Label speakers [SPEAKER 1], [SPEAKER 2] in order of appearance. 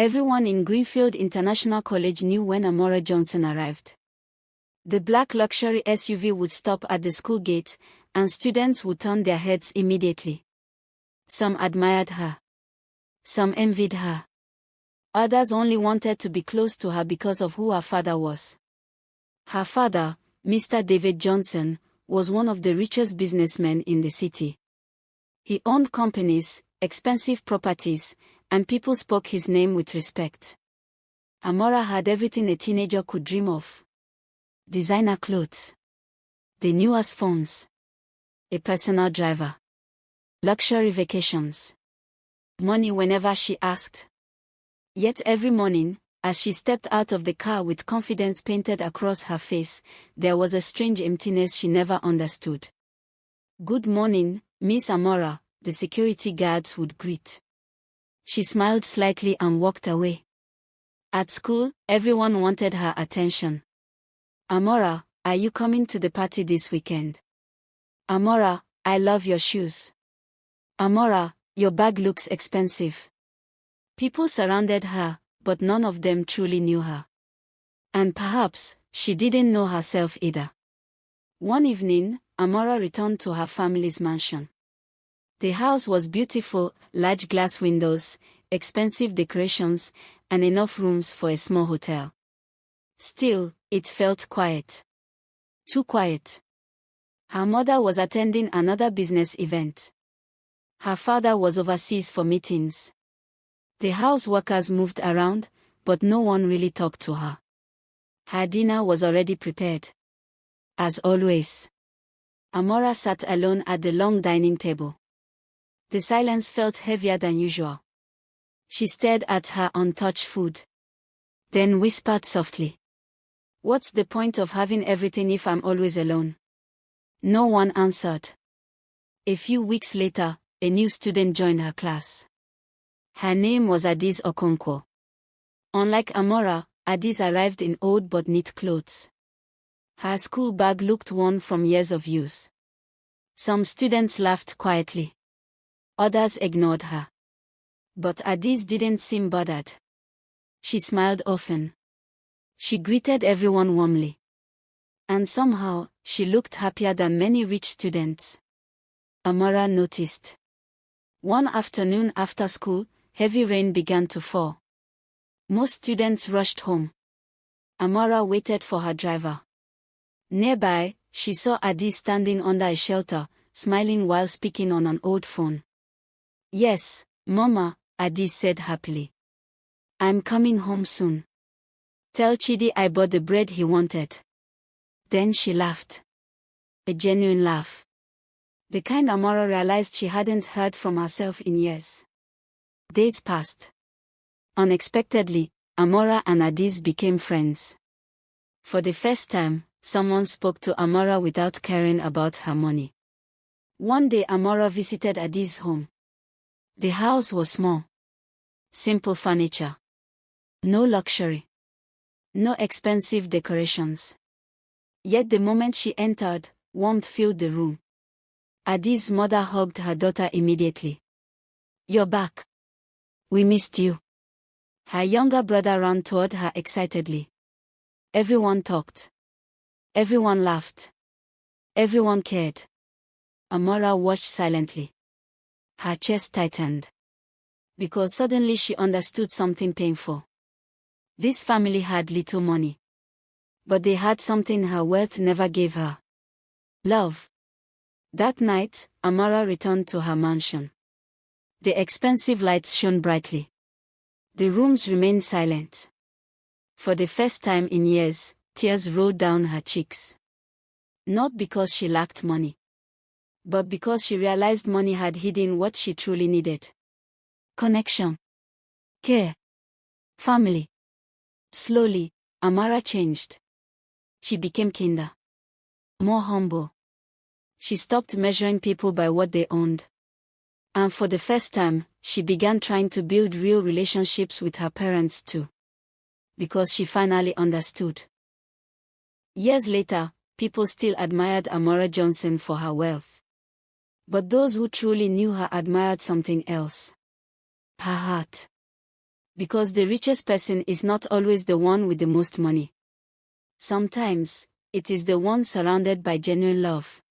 [SPEAKER 1] Everyone in Greenfield International College knew when Amara Johnson arrived. The black luxury SUV would stop at the school gate, and students would turn their heads immediately. Some admired her. Some envied her. Others only wanted to be close to her because of who her father was. Her father, Mr. David Johnson, was one of the richest businessmen in the city. He owned companies, expensive properties, and people spoke his name with respect. Amara had everything a teenager could dream of. Designer clothes. The newest phones. A personal driver. Luxury vacations. Money whenever she asked. Yet every morning, as she stepped out of the car with confidence painted across her face, there was a strange emptiness she never understood. "Good morning, Miss Amara," the security guards would greet. She smiled slightly and walked away. At school, everyone wanted her attention. "Amara, are you coming to the party this weekend?" "Amara, I love your shoes." "Amara, your bag looks expensive." People surrounded her, but none of them truly knew her. And perhaps, she didn't know herself either. One evening, Amara returned to her family's mansion. The house was beautiful, large glass windows, expensive decorations, and enough rooms for a small hotel. Still, it felt quiet. Too quiet. Her mother was attending another business event. Her father was overseas for meetings. The house workers moved around, but no one really talked to her. Her dinner was already prepared. As always. Amara sat alone at the long dining table. The silence felt heavier than usual. She stared at her untouched food. Then whispered softly. "What's the point of having everything if I'm always alone?" No one answered. A few weeks later, a new student joined her class. Her name was Adiz Okonkwo. Unlike Amara, Adiz arrived in old but neat clothes. Her school bag looked worn from years of use. Some students laughed quietly. Others ignored her. But Adiz didn't seem bothered. She smiled often. She greeted everyone warmly. And somehow, she looked happier than many rich students. Amara noticed. One afternoon after school, heavy rain began to fall. Most students rushed home. Amara waited for her driver. Nearby, she saw Adiz standing under a shelter, smiling while speaking on an old phone. "Yes, Mama," Adiz said happily. "I'm coming home soon. Tell Chidi I bought the bread he wanted." Then she laughed. A genuine laugh. The kind Amara realized she hadn't heard from herself in years. Days passed. Unexpectedly, Amara and Adiz became friends. For the first time, someone spoke to Amara without caring about her money. One day Amara visited Adiz's home. The house was small. Simple furniture. No luxury. No expensive decorations. Yet the moment she entered, warmth filled the room. Adiz's mother hugged her daughter immediately. "You're back. We missed you." Her younger brother ran toward her excitedly. Everyone talked. Everyone laughed. Everyone cared. Amara watched silently. Her chest tightened. Because suddenly she understood something painful. This family had little money. But they had something her wealth never gave her. Love. That night, Amara returned to her mansion. The expensive lights shone brightly. The rooms remained silent. For the first time in years, tears rolled down her cheeks. Not because she lacked money, but because she realized money had hidden what she truly needed. Connection. Care. Family. Slowly, Amara changed. She became kinder. More humble. She stopped measuring people by what they owned. And for the first time, she began trying to build real relationships with her parents too. Because she finally understood. Years later, people still admired Amara Johnson for her wealth. But those who truly knew her admired something else. Her heart. Because the richest person is not always the one with the most money. Sometimes, it is the one surrounded by genuine love.